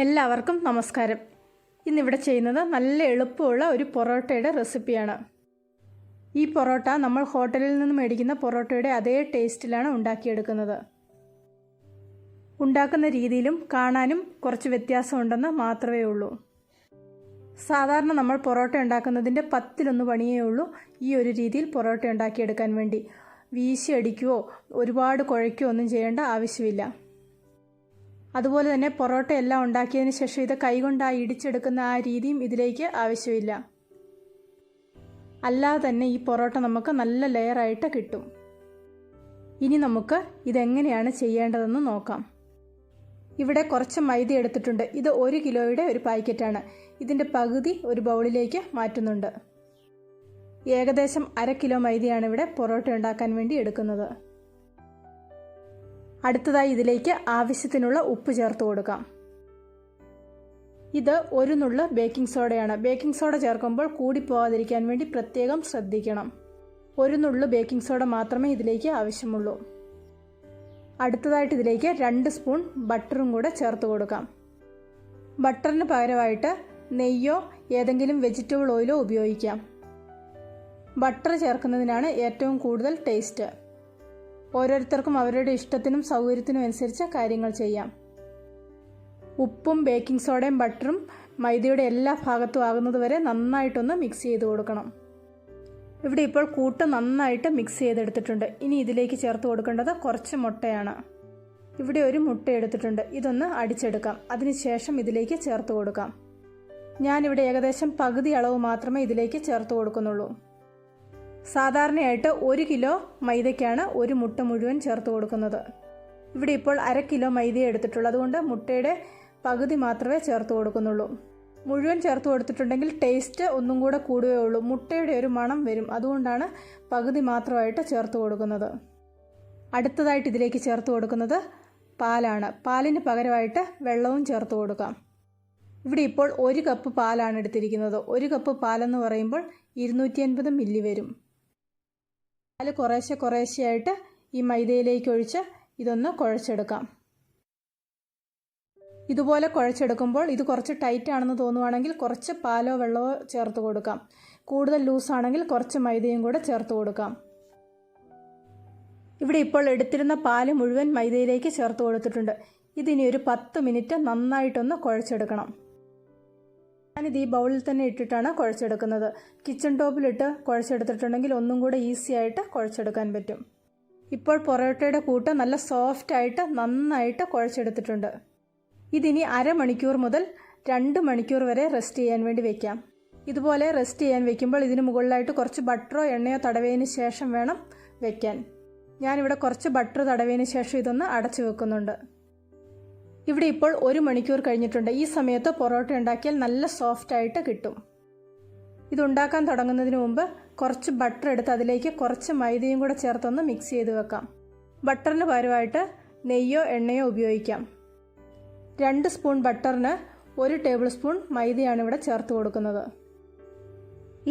എല്ലാവർക്കും നമസ്കാരം. ഇന്നിവിടെ ചെയ്യുന്നത് നല്ല എളുപ്പമുള്ള ഒരു പൊറോട്ടയുടെ റെസിപ്പിയാണ്. ഈ പൊറോട്ട നമ്മൾ ഹോട്ടലിൽ നിന്ന് മേടിക്കുന്ന പൊറോട്ടയുടെ അതേ ടേസ്റ്റിലാണ് ഉണ്ടാക്കിയെടുക്കുന്നത്. ഉണ്ടാക്കുന്ന രീതിയിലും കാണാനും കുറച്ച് വ്യത്യാസമുണ്ടെന്ന് മാത്രമേ ഉള്ളൂ. സാധാരണ നമ്മൾ പൊറോട്ട ഉണ്ടാക്കുന്നതിൻ്റെ 10-1 പണിയേ ഉള്ളൂ ഈ ഒരു രീതിയിൽ പൊറോട്ട ഉണ്ടാക്കിയെടുക്കാൻ വേണ്ടി. വീശി അടിക്കുകയോ ഒരുപാട് കുഴയ്ക്കുകയോ ഒന്നും ചെയ്യേണ്ട ആവശ്യമില്ല. അതുപോലെ തന്നെ പൊറോട്ട എല്ലാം ഉണ്ടാക്കിയതിന് ശേഷം ഇത് കൈകൊണ്ട് ഇടിച്ചെടുക്കുന്ന ആ രീതിയും ഇതിലേക്ക് ആവശ്യമില്ല. അല്ലാതെ തന്നെ ഈ പൊറോട്ട നമുക്ക് നല്ല ലെയറായിട്ട് കിട്ടും. ഇനി നമുക്ക് ഇതെങ്ങനെയാണ് ചെയ്യേണ്ടതെന്ന് നോക്കാം. ഇവിടെ കുറച്ച് മൈദ എടുത്തിട്ടുണ്ട്. ഇത് 1 കിലോയുടെ ഒരു പാക്കറ്റാണ്. ഇതിൻ്റെ പകുതി ഒരു ബൗളിലേക്ക് മാറ്റുന്നുണ്ട്. ഏകദേശം 1/2 കിലോ മൈദയാണ് ഇവിടെ പൊറോട്ട ഉണ്ടാക്കാൻ വേണ്ടി എടുക്കുന്നത്. അടുത്തതായി ഇതിലേക്ക് ആവശ്യത്തിനുള്ള ഉപ്പ് ചേർത്ത് കൊടുക്കാം. ഇത് 1 നുള്ള് ബേക്കിംഗ് സോഡയാണ്. ബേക്കിംഗ് സോഡ ചേർക്കുമ്പോൾ കൂടിപ്പോകാതിരിക്കാൻ വേണ്ടി പ്രത്യേകം ശ്രദ്ധിക്കണം. 1 നുള്ള് ബേക്കിംഗ് സോഡ മാത്രമേ ഇതിലേക്ക് ആവശ്യമുള്ളൂ. അടുത്തതായിട്ട് ഇതിലേക്ക് 2 സ്പൂൺ ബട്ടറും കൂടെ ചേർത്ത് കൊടുക്കാം. ബട്ടറിന് പകരമായിട്ട് നെയ്യോ ഏതെങ്കിലും വെജിറ്റബിൾ ഓയിലോ ഉപയോഗിക്കാം. ബട്ടർ ചേർക്കുന്നതിനാണ് ഏറ്റവും കൂടുതൽ ടേസ്റ്റ്. ഓരോരുത്തർക്കും അവരുടെ ഇഷ്ടത്തിനും സൗകര്യത്തിനും അനുസരിച്ച് കാര്യങ്ങൾ ചെയ്യാം. ഉപ്പും ബേക്കിംഗ് സോഡയും ബട്ടറും മൈദയുടെ എല്ലാ ഭാഗത്തും ആകുന്നത് വരെ നന്നായിട്ടൊന്ന് മിക്സ് ചെയ്ത് കൊടുക്കണം. ഇവിടെ ഇപ്പോൾ കൂട്ട് നന്നായിട്ട് മിക്സ് ചെയ്തെടുത്തിട്ടുണ്ട്. ഇനി ഇതിലേക്ക് ചേർത്ത് കൊടുക്കേണ്ടത് കുറച്ച് മുട്ടയാണ്. ഇവിടെ ഒരു മുട്ട എടുത്തിട്ടുണ്ട്. ഇതൊന്ന് അടിച്ചെടുക്കാം. അതിനുശേഷം ഇതിലേക്ക് ചേർത്ത് കൊടുക്കാം. ഞാനിവിടെ ഏകദേശം പകുതി അളവ് മാത്രമേ ഇതിലേക്ക് ചേർത്ത് കൊടുക്കുന്നുള്ളൂ. സാധാരണയായിട്ട് 1 കിലോ മൈദയ്ക്കാണ് 1 മുട്ട മുഴുവൻ ചേർത്ത് കൊടുക്കുന്നത്. ഇവിടെ ഇപ്പോൾ 1/2 കിലോ മൈദ എടുത്തിട്ടുള്ളൂ. അതുകൊണ്ട് മുട്ടയുടെ പകുതി മാത്രമേ ചേർത്ത് കൊടുക്കുന്നുള്ളൂ. മുഴുവൻ ചേർത്ത് കൊടുത്തിട്ടുണ്ടെങ്കിൽ ടേസ്റ്റ് ഒന്നും കൂടെ കൂടുകയേ ഉള്ളൂ. മുട്ടയുടെ ഒരു മണം വരും. അതുകൊണ്ടാണ് പകുതി മാത്രമായിട്ട് ചേർത്ത് കൊടുക്കുന്നത്. അടുത്തതായിട്ട് ഇതിലേക്ക് ചേർത്ത് കൊടുക്കുന്നത് പാലാണ്. പാലിന് പകരമായിട്ട് വെള്ളവും ചേർത്ത് കൊടുക്കാം. ഇവിടെ ഇപ്പോൾ 1 കപ്പ് പാലാണ് എടുത്തിരിക്കുന്നത്. 1 കപ്പ് പാലെന്ന് പറയുമ്പോൾ 250 മില്ലി വരും. പാല് കുറേശ്ശെയായിട്ട് ഈ മൈദയിലേക്ക് ഒഴിച്ച് ഇതൊന്ന് കുഴച്ചെടുക്കാം. ഇതുപോലെ കുഴച്ചെടുക്കുമ്പോൾ ഇത് കുറച്ച് ടൈറ്റ് ആണെന്ന് തോന്നുവാണെങ്കിൽ കുറച്ച് പാലോ വെള്ളമോ ചേർത്ത് കൊടുക്കാം. കൂടുതൽ ലൂസാണെങ്കിൽ കുറച്ച് മൈദയും കൂടെ ചേർത്ത് കൊടുക്കാം. ഇവിടെ ഇപ്പോൾ എടുത്തിരുന്ന പാല് മുഴുവൻ മൈദയിലേക്ക് ചേർത്ത് കൊടുത്തിട്ടുണ്ട്. ഇതിനി ഒരു 10 മിനിറ്റ് നന്നായിട്ടൊന്ന് കുഴച്ചെടുക്കണം. ഞാനിത് ഈ ബൗളിൽ തന്നെ ഇട്ടിട്ടാണ് കുഴച്ചെടുക്കുന്നത്. കിച്ചൺ ടോപ്പിലിട്ട് കുഴച്ചെടുത്തിട്ടുണ്ടെങ്കിൽ ഒന്നും കൂടെ ഈസി ആയിട്ട് കുഴച്ചെടുക്കാൻ പറ്റും. ഇപ്പോൾ പൊറോട്ടയുടെ കൂട്ട് നല്ല സോഫ്റ്റായിട്ട് നന്നായിട്ട് കുഴച്ചെടുത്തിട്ടുണ്ട്. ഇതിനി 1/2 മണിക്കൂർ മുതൽ 2 മണിക്കൂർ വരെ റെസ്റ്റ് ചെയ്യാൻ വേണ്ടി വെക്കാം. ഇതുപോലെ റെസ്റ്റ് ചെയ്യാൻ വെക്കുമ്പോൾ ഇതിന് മുകളിലായിട്ട് കുറച്ച് ബട്ടറോ എണ്ണയോ തടവിയതിന് ശേഷം വേണം വെക്കാൻ. ഞാനിവിടെ കുറച്ച് ബട്ടർ തടവിയതിന് ശേഷം ഇതൊന്ന് അടച്ചു വെക്കുന്നുണ്ട്. ഇവിടെ ഇപ്പോൾ 1 മണിക്കൂർ കഴിഞ്ഞിട്ടുണ്ട്. ഈ സമയത്ത് പൊറോട്ട ഉണ്ടാക്കിയാൽ നല്ല സോഫ്റ്റായിട്ട് കിട്ടും. ഇതുണ്ടാക്കാൻ തുടങ്ങുന്നതിന് മുമ്പ് കുറച്ച് ബട്ടർ എടുത്ത് അതിലേക്ക് കുറച്ച് മൈദയും കൂടെ ചേർത്തൊന്ന് മിക്സ് ചെയ്ത് വെക്കാം. ബട്ടറിന് പകരമായിട്ട് നെയ്യോ എണ്ണയോ ഉപയോഗിക്കാം. 2 സ്പൂൺ ബട്ടറിന് 1 ടേബിൾ സ്പൂൺ മൈദയാണ് ഇവിടെ ചേർത്ത് കൊടുക്കുന്നത്.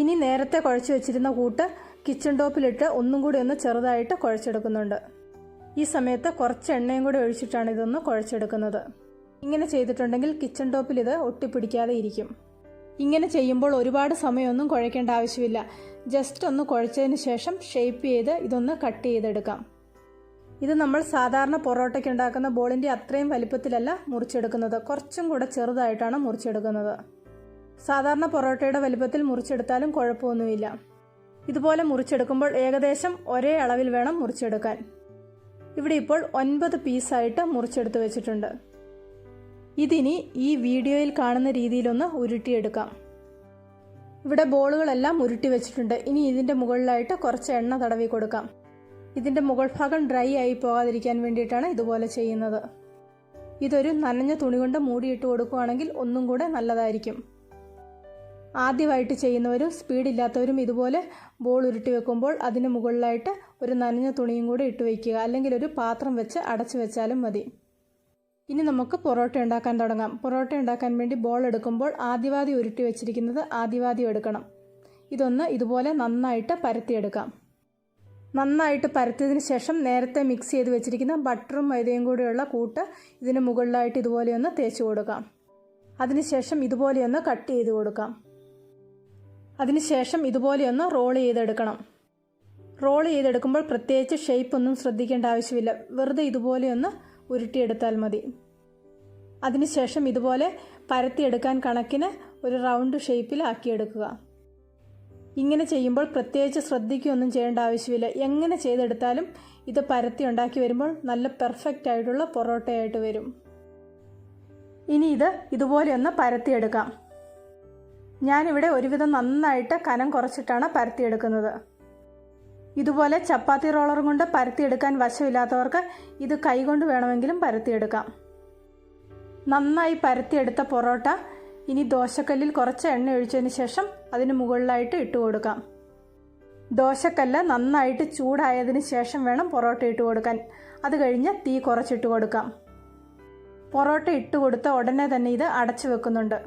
ഇനി നേരത്തെ കുഴച്ച് വെച്ചിരുന്ന കൂട്ട് കിച്ചൺ ടോപ്പിലിട്ട് ഒന്നും കൂടി ഒന്ന് ചെറുതായിട്ട് കുഴച്ചെടുക്കുന്നുണ്ട്. ഈ സമയത്ത് കുറച്ച് എണ്ണയും കൂടി ഒഴിച്ചിട്ടാണ് ഇതൊന്ന് കുഴച്ചെടുക്കുന്നത്. ഇങ്ങനെ ചെയ്തിട്ടുണ്ടെങ്കിൽ കിച്ചൺ ടോപ്പിൽ ഇത് ഒട്ടിപ്പിടിക്കാതെ ഇരിക്കും. ഇങ്ങനെ ചെയ്യുമ്പോൾ ഒരുപാട് സമയമൊന്നും കുഴയ്ക്കേണ്ട ആവശ്യമില്ല. ജസ്റ്റ് ഒന്ന് കുഴച്ചതിന് ശേഷം ഷേപ്പ് ചെയ്ത് ഇതൊന്ന് കട്ട് ചെയ്തെടുക്കാം. ഇത് നമ്മൾ സാധാരണ പൊറോട്ടയ്ക്ക് ഉണ്ടാക്കുന്ന ബോളിൻ്റെ അത്രയും വലിപ്പത്തിലല്ല മുറിച്ചെടുക്കുന്നത്. കുറച്ചും കൂടെ ചെറുതായിട്ടാണ് മുറിച്ചെടുക്കുന്നത്. സാധാരണ പൊറോട്ടയുടെ വലിപ്പത്തിൽ മുറിച്ചെടുത്താലും കുഴപ്പമൊന്നുമില്ല. ഇതുപോലെ മുറിച്ചെടുക്കുമ്പോൾ ഏകദേശം ഒരേ അളവിൽ വേണം മുറിച്ചെടുക്കാൻ. ഇവിടെ ഇപ്പോൾ 9 പീസായിട്ട് മുറിച്ചെടുത്ത് വെച്ചിട്ടുണ്ട്. ഇതിനി ഈ വീഡിയോയിൽ കാണുന്ന രീതിയിലൊന്ന് ഉരുട്ടിയെടുക്കാം. ഇവിടെ ബോളുകളെല്ലാം ഉരുട്ടി വെച്ചിട്ടുണ്ട്. ഇനി ഇതിൻ്റെ മുകളിലായിട്ട് കുറച്ച് എണ്ണ തടവി കൊടുക്കാം. ഇതിൻ്റെ മുകൾ ഭാഗം ഡ്രൈ ആയി പോകാതിരിക്കാൻ വേണ്ടിയിട്ടാണ് ഇതുപോലെ ചെയ്യുന്നത്. ഇതൊരു നനഞ്ഞ തുണി കൊണ്ട് മൂടിയിട്ട് കൊടുക്കുകയാണെങ്കിൽ ഒന്നും കൂടെ നല്ലതായിരിക്കും. ആദ്യമായിട്ട് ചെയ്യുന്നവരും സ്പീഡില്ലാത്തവരും ഇതുപോലെ ബോൾ ഉരുട്ടി വെക്കുമ്പോൾ അതിന് മുകളിലായിട്ട് ഒരു നനഞ്ഞ തുണിയും കൂടി ഇട്ട് വയ്ക്കുക. അല്ലെങ്കിൽ ഒരു പാത്രം വെച്ച് അടച്ചു വെച്ചാലും മതി. ഇനി നമുക്ക് പൊറോട്ട ഉണ്ടാക്കാൻ തുടങ്ങാം. പൊറോട്ട ഉണ്ടാക്കാൻ വേണ്ടി ബോൾ എടുക്കുമ്പോൾ ആദ്യവാദി ഉരുട്ടി വെച്ചിരിക്കുന്നത് ആദ്യവാദ്യം എടുക്കണം. ഇതൊന്ന് ഇതുപോലെ നന്നായിട്ട് പരത്തിയെടുക്കാം. നന്നായിട്ട് പരത്തിയതിന് ശേഷം നേരത്തെ മിക്സ് ചെയ്ത് വെച്ചിരിക്കുന്ന ബട്ടറും മൈദയും കൂടെയുള്ള കൂട്ട് ഇതിന് മുകളിലായിട്ട് ഇതുപോലെ ഒന്ന് തേച്ച് കൊടുക്കാം. അതിനുശേഷം ഇതുപോലെയൊന്ന് കട്ട് ചെയ്ത് കൊടുക്കാം. അതിനുശേഷം ഇതുപോലെയൊന്ന് റോൾ ചെയ്തെടുക്കണം. റോൾ ചെയ്തെടുക്കുമ്പോൾ പ്രത്യേകിച്ച് ഷേപ്പൊന്നും ശ്രദ്ധിക്കേണ്ട ആവശ്യമില്ല. വെറുതെ ഇതുപോലെയൊന്ന് ഉരുട്ടിയെടുത്താൽ മതി. അതിനുശേഷം ഇതുപോലെ പരത്തിയെടുക്കാൻ കണക്കിന് ഒരു റൗണ്ട് ഷേപ്പിൽ ആക്കിയെടുക്കുക. ഇങ്ങനെ ചെയ്യുമ്പോൾ പ്രത്യേകിച്ച് ശ്രദ്ധിക്കുകയൊന്നും ചെയ്യേണ്ട ആവശ്യമില്ല. എങ്ങനെ ചെയ്തെടുത്താലും ഇത് പരത്തി ഉണ്ടാക്കി വരുമ്പോൾ നല്ല പെർഫെക്റ്റ് ആയിട്ടുള്ള പൊറോട്ടയായിട്ട് വരും. ഇനി ഇത് ഇതുപോലെയൊന്ന് പരത്തിയെടുക്കാം. ഞാനിവിടെ ഒരുവിധം നന്നായിട്ട് കനം കുറച്ചിട്ടാണ് പരത്തിയെടുക്കുന്നത്. ഇതുപോലെ ചപ്പാത്തി റോളറും കൊണ്ട് പരത്തിയെടുക്കാൻ വശമില്ലാത്തവർക്ക് ഇത് കൈകൊണ്ട് വേണമെങ്കിലും പരത്തിയെടുക്കാം. നന്നായി പരത്തിയെടുത്ത പൊറോട്ട ഇനി ദോശക്കല്ലിൽ കുറച്ച് എണ്ണ ഒഴിച്ചതിന് ശേഷം അതിന് മുകളിലായിട്ട് ഇട്ട് കൊടുക്കാം. ദോശക്കല്ല് നന്നായിട്ട് ചൂടായതിന് ശേഷം വേണം പൊറോട്ട ഇട്ട് കൊടുക്കാൻ. അത് കഴിഞ്ഞ് തീ കുറച്ചിട്ട് കൊടുക്കാം. പൊറോട്ട ഇട്ട് കൊടുത്ത ഉടനെ തന്നെ ഇത് അടച്ചു വെക്കുന്നുണ്ട്.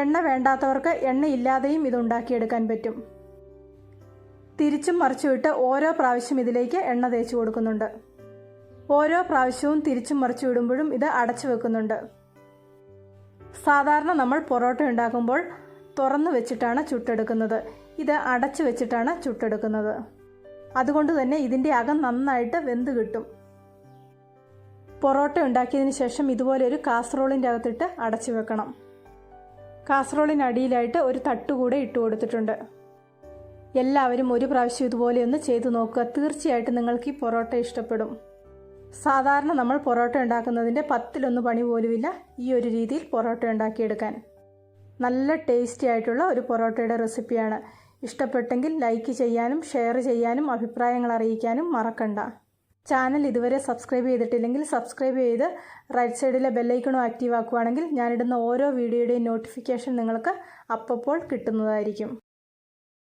എണ്ണ വേണ്ടാത്തവർക്ക് എണ്ണയില്ലാതെയും ഇത് ഉണ്ടാക്കിയെടുക്കാൻ പറ്റും. തിരിച്ചും മറിച്ചുമിട്ട് ഓരോ പ്രാവശ്യം ഇതിലേക്ക് എണ്ണ തേച്ച് കൊടുക്കുന്നുണ്ട്. ഓരോ പ്രാവശ്യവും തിരിച്ചും മറിച്ചു വിടുമ്പോഴും ഇത് അടച്ചു വെക്കുന്നുണ്ട്. സാധാരണ നമ്മൾ പൊറോട്ട ഉണ്ടാക്കുമ്പോൾ തുറന്നു വെച്ചിട്ടാണ് ചുട്ടെടുക്കുന്നത്. ഇത് അടച്ചു വെച്ചിട്ടാണ് ചുട്ടെടുക്കുന്നത്. അതുകൊണ്ട് തന്നെ ഇതിൻ്റെ അകം നന്നായിട്ട് വെന്ത് കിട്ടും. പൊറോട്ട ഉണ്ടാക്കിയതിന് ശേഷം ഇതുപോലെ ഒരു കാസറോളിൻ്റെ അകത്തിട്ട് അടച്ചു വെക്കണം. കാസറോളിനടിയിലായിട്ട് ഒരു തട്ടുകൂടെ ഇട്ട് കൊടുത്തിട്ടുണ്ട്. എല്ലാവരും ഒരു പ്രാവശ്യം ഇതുപോലെയൊന്ന് ചെയ്തു നോക്കുക. തീർച്ചയായിട്ടും നിങ്ങൾക്ക് ഈ പൊറോട്ട ഇഷ്ടപ്പെടും. സാധാരണ നമ്മൾ പൊറോട്ട ഉണ്ടാക്കുന്നതിൻ്റെ 10-1 പണി പോലുമില്ല ഈ ഒരു രീതിയിൽ പൊറോട്ട ഉണ്ടാക്കിയെടുക്കാൻ. നല്ല ടേസ്റ്റി ആയിട്ടുള്ള ഒരു പൊറോട്ടയുടെ റെസിപ്പിയാണ്. ഇഷ്ടപ്പെട്ടെങ്കിൽ ലൈക്ക് ചെയ്യാനും ഷെയർ ചെയ്യാനും അഭിപ്രായങ്ങൾ അറിയിക്കാനും മറക്കണ്ട. ചാനൽ ഇതുവരെ സബ്സ്ക്രൈബ് ചെയ്തിട്ടില്ലെങ്കിൽ സബ്സ്ക്രൈബ് ചെയ്ത് റൈറ്റ് സൈഡിലെ ബെല്ലൈക്കണും ആക്റ്റീവ് ആക്കുകയാണെങ്കിൽ ഞാനിടുന്ന ഓരോ വീഡിയോയുടെയും നോട്ടിഫിക്കേഷൻ നിങ്ങൾക്ക് അപ്പോൾ കിട്ടുന്നതായിരിക്കും.